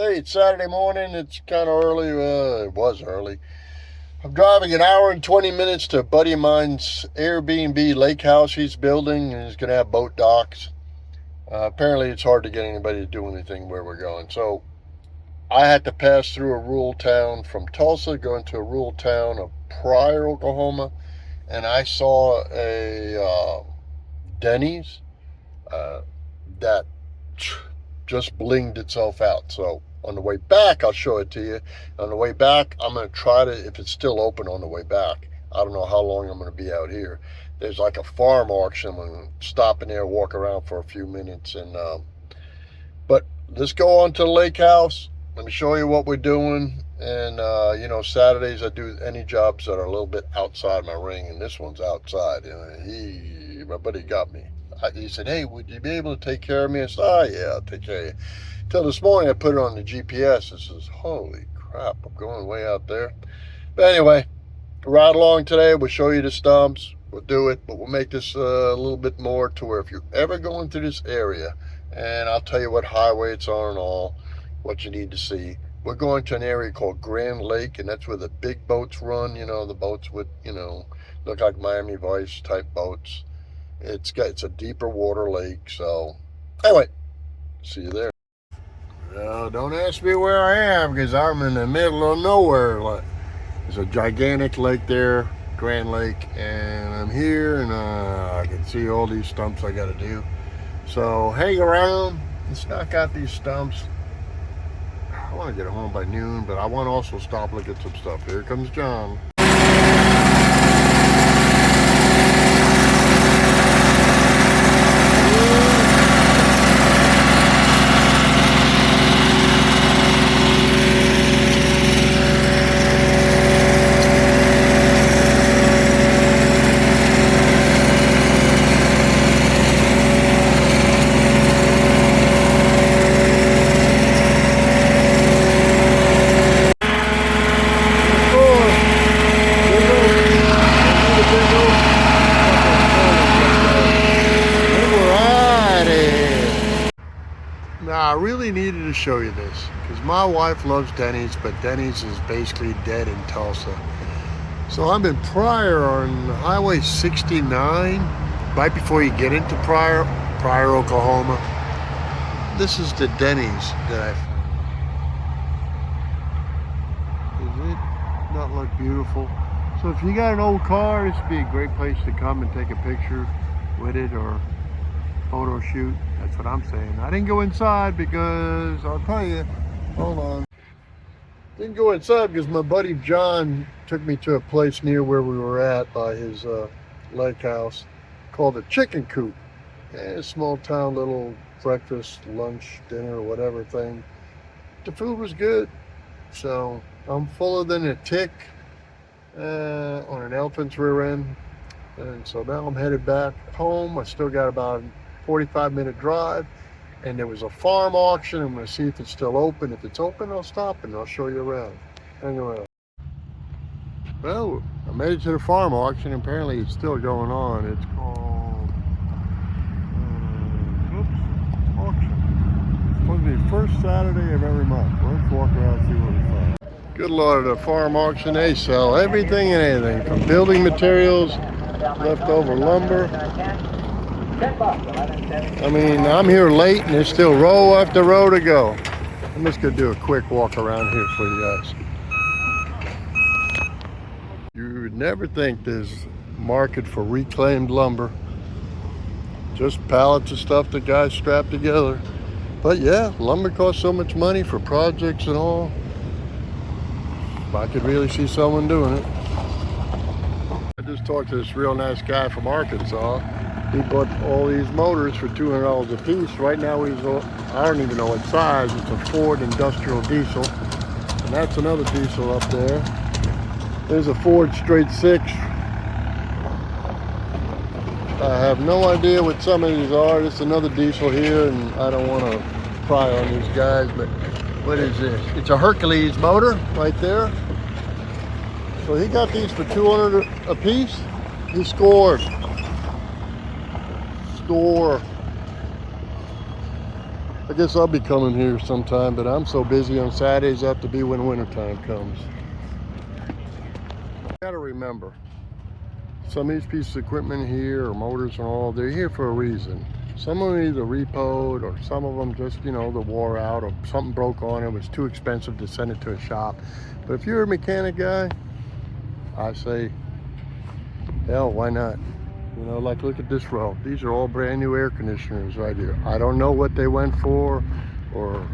Hey, it's Saturday morning. It's kind of early. It was early. I'm driving an hour and 20 minutes to a buddy of mine's Airbnb lake house he's building, and he's going to have boat docks. Apparently, it's hard to get anybody to do anything where we're going. So I had to pass through a rural town from Tulsa, go into a rural town of Pryor, Oklahoma, and I saw a Denny's uh, that just blinged itself out. So on the way back, I'll show it to you. On the way back, I'm going to try to, if it's still open on the way back, I don't know how long I'm going to be out here. There's like a farm auction. I'm going to stop in there, walk around for a few minutes. But let's go on to the lake house. Let me show you what we're doing. And, Saturdays I do any jobs that are a little bit outside my ring. And this one's outside. My buddy got me. He said, hey, would you be able to take care of me? I said, yeah, I'll take care of you. Till this morning, I put it on the GPS. It says, holy crap, I'm going way out there. But anyway, ride along today. We'll show you the stumps. We'll do it, but we'll make this a little bit more to where if you're ever going through this area, and I'll tell you what highway it's on and all, what you need to see. We're going to an area called Grand Lake, and that's where the big boats run, the boats with, look like Miami Vice type boats. It's a deeper water lake. So anyway, see you there. Don't ask me where I am because I'm in the middle of nowhere. There's a gigantic lake there, Grand Lake, and I'm here, and I can see all these stumps I got to do. So hang around. Let's knock out these stumps. I want to get home by noon, but I want to also stop, look at some stuff. Here comes John. Now, I really needed to show you this because my wife loves Denny's, but Denny's is basically dead in Tulsa. So I'm in Pryor on Highway 69, right before you get into Pryor, Oklahoma. This is the Denny's that I found. Does it not look beautiful? So if you got an old car, this would be a great place to come and take a picture with it or photo shoot. That's what I'm saying. I didn't go inside because I'll tell you, hold on. Didn't go inside because my buddy John took me to a place near where we were at by his lake house called the Chicken Coop. A small town, little breakfast, lunch, dinner, whatever thing. The food was good. So I'm fuller than a tick on an elephant's rear end. And so now I'm headed back home. I still got about 45-minute drive, and there was a farm auction. I'm going to see if it's still open. If it's open, I'll stop and I'll show you around. Hang around. Well, I made it to the farm auction. Apparently it's still going on. It's called auction. It's supposed to be first Saturday of every month. Let's walk around and see what we find. Good Lord, the farm auction, they sell everything and anything from building materials, leftover lumber. I mean, I'm here late and there's still row after row to go. I'm just gonna do a quick walk around here for you guys. You would never think there's a market for reclaimed lumber. Just pallets of stuff that guys strap together. But yeah, lumber costs so much money for projects and all. I could really see someone doing it. I just talked to this real nice guy from Arkansas. He bought all these motors for $200 a piece. Right now I don't even know what size. It's a Ford industrial diesel. And that's another diesel up there. There's a Ford straight six. I have no idea what some of these are. There's another diesel here, and I don't want to pry on these guys, but what is this? It's a Hercules motor right there. So he got these for $200 a piece. He scored. I guess I'll be coming here sometime, but I'm so busy on Saturdays, I have to be when wintertime comes. You gotta remember, some of these pieces of equipment here, or motors and all, they're here for a reason. Some of them either repoed, or some of them just, you know, they wore out, or something broke on it, it was too expensive to send it to a shop. But if you're a mechanic guy, I say, hell, why not? You know, like look at this row. These are all brand new air conditioners right here. I don't know what they went for, or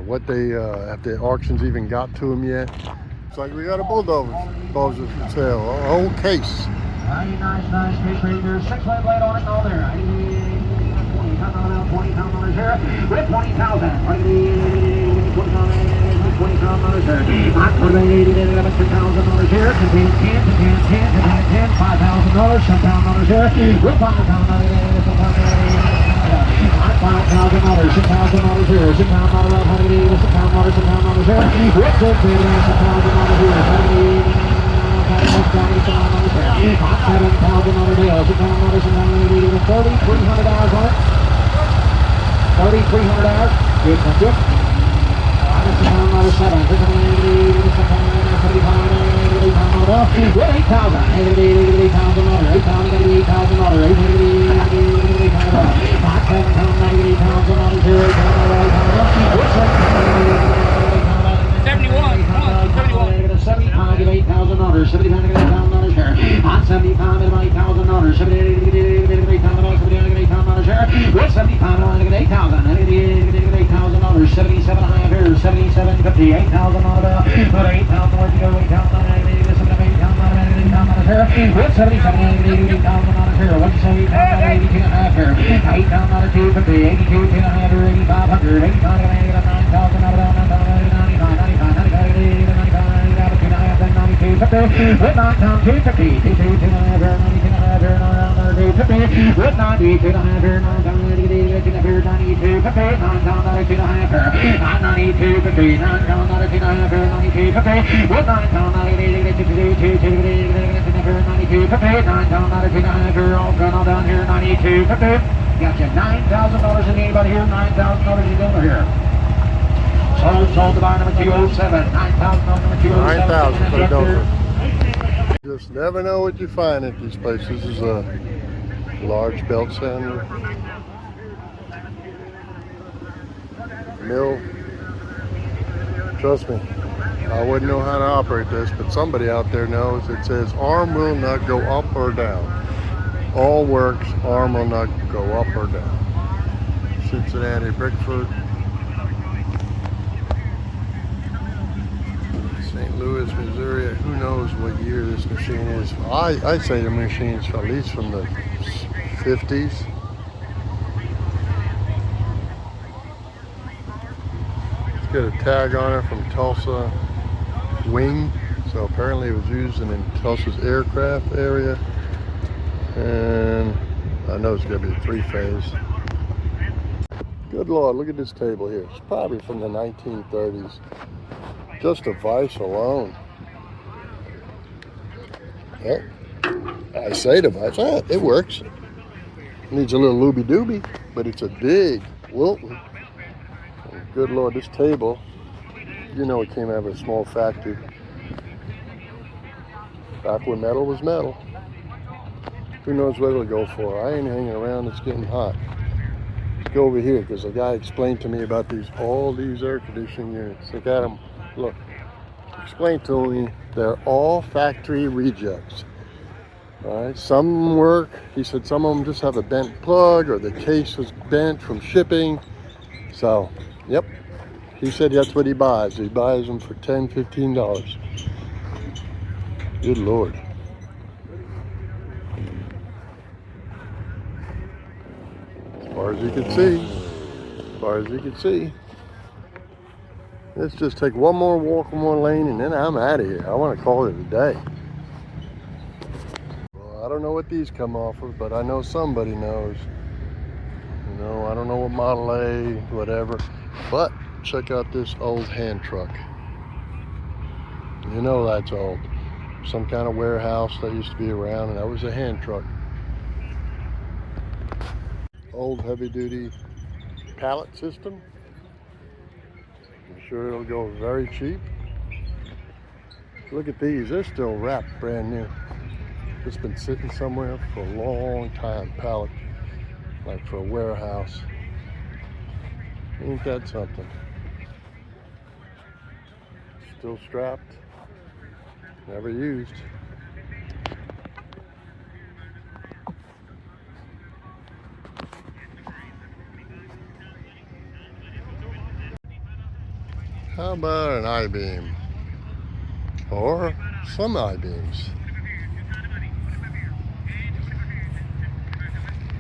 what they, if the auctions even got to them yet. It's like we got a bulldozer for sale, a whole case. Nice case right there. 6-way blade on it and all there. 20 here. With 20,000. 20,000 here. Not for the $11,000 here. Contains 10, $5,000, $10,000 here. With $5,000 $6,000 here. $6,000 $6,000 here. With $6,000 here. $7,000 deal. $300 on it. 3,300 hours. Good, good. Gotcha. $9,000 in anybody here? $9,000 in over here. Sold to buy number 207. $9,000 number 207. $9,000 for the dozer. Just never know what you find at these places. This is a large belt sander. Mill. Trust me, I wouldn't know how to operate this, but somebody out there knows. It says arm will not go up or down. All works, arm will not go up or down. Cincinnati, Brickford, St. Louis, Missouri. Who knows what year this machine is. I say the machine's at least from the 50s. It's got a tag on it from Tulsa Wing. So apparently it was used in Tulsa's aircraft area. And I know it's going to be a 3-phase. Good Lord, look at this table here. It's probably from the 1930s. Just a vise alone. Yeah, I say the vise. It works. Needs a little looby-dooby, but it's a big Wilton. And good Lord, this table, you know, it came out of a small factory. Back when metal was metal. Who knows what it'll go for? I ain't hanging around, it's getting hot. Let's go over here, because a guy explained to me about all these air conditioning units. I got them, look, explained to me, they're all factory rejects. All right, some work, he said some of them just have a bent plug, or the case was bent from shipping. So, yep, he said that's what he buys. He buys them for $10, $15. Good Lord. As far as you can see, let's just take one more walk, one more lane, and then I'm out of here. I want to call it a day. Well, I don't know what these come off of, but I know somebody knows. You know, I don't know what Model A, whatever, but check out this old hand truck. You know that's old. Some kind of warehouse that used to be around, and that was a hand truck. Old heavy duty pallet system. I'm sure it'll go very cheap. Look at these, they're still wrapped brand new. It's been sitting somewhere for a long time, pallet, like for a warehouse. Ain't that something? Still strapped, never used. How about an I-beam? Or some I-beams?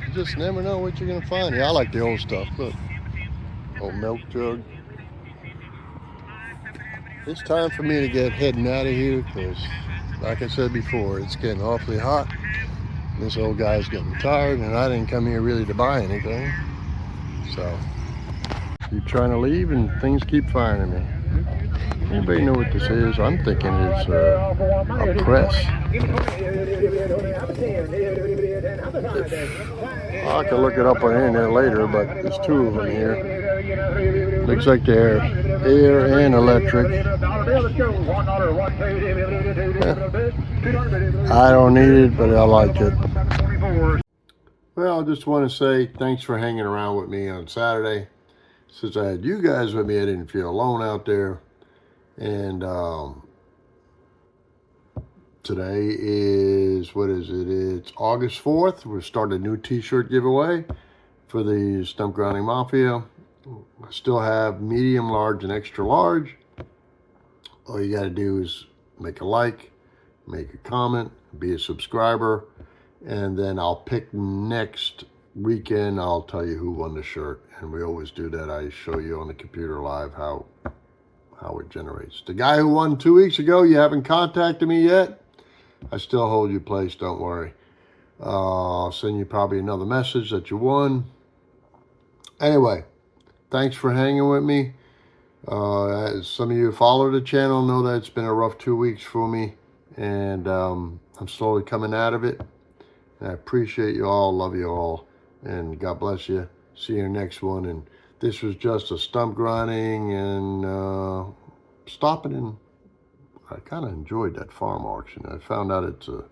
You just never know what you're gonna find. Yeah, I like the old stuff. Look, old milk jug. It's time for me to get heading out of here because, like I said before, it's getting awfully hot. This old guy's getting tired, and I didn't come here really to buy anything. So, keep trying to leave, and things keep finding me. Anybody know what this is? I'm thinking it's a press. I can look it up on the internet later, but there's two of them here. Looks like they're air and electric. I don't need it, but I like it. Well, I just want to say thanks for hanging around with me on Saturday. Since I had you guys with me, I didn't feel alone out there. And today is, what is it? It's August 4th. We're starting a new t-shirt giveaway for the Stump Grinding Mafia. I still have medium, large, and extra large. All you got to do is make a like, make a comment, be a subscriber, and then I'll pick next weekend. I'll tell you who won the shirt, and we always do that. I show you on the computer live how it generates. The guy who won 2 weeks ago, you haven't contacted me yet. I still hold your place, don't worry. I'll send you probably another message that you won. Anyway, thanks for hanging with me. As some of you who follow the channel know that it's been a rough 2 weeks for me, and I'm slowly coming out of it. And I appreciate you all, love you all, and God bless you. See you in the next one. And this was just a stump grinding and stopping in. I kind of enjoyed that farm auction. I found out it's a,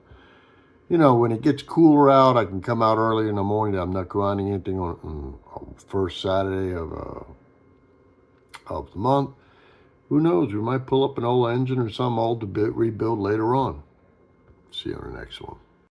when it gets cooler out, I can come out early in the morning. I'm not grinding anything on first Saturday of the month. Who knows? We might pull up an old engine or some old to rebuild later on. See you on the next one.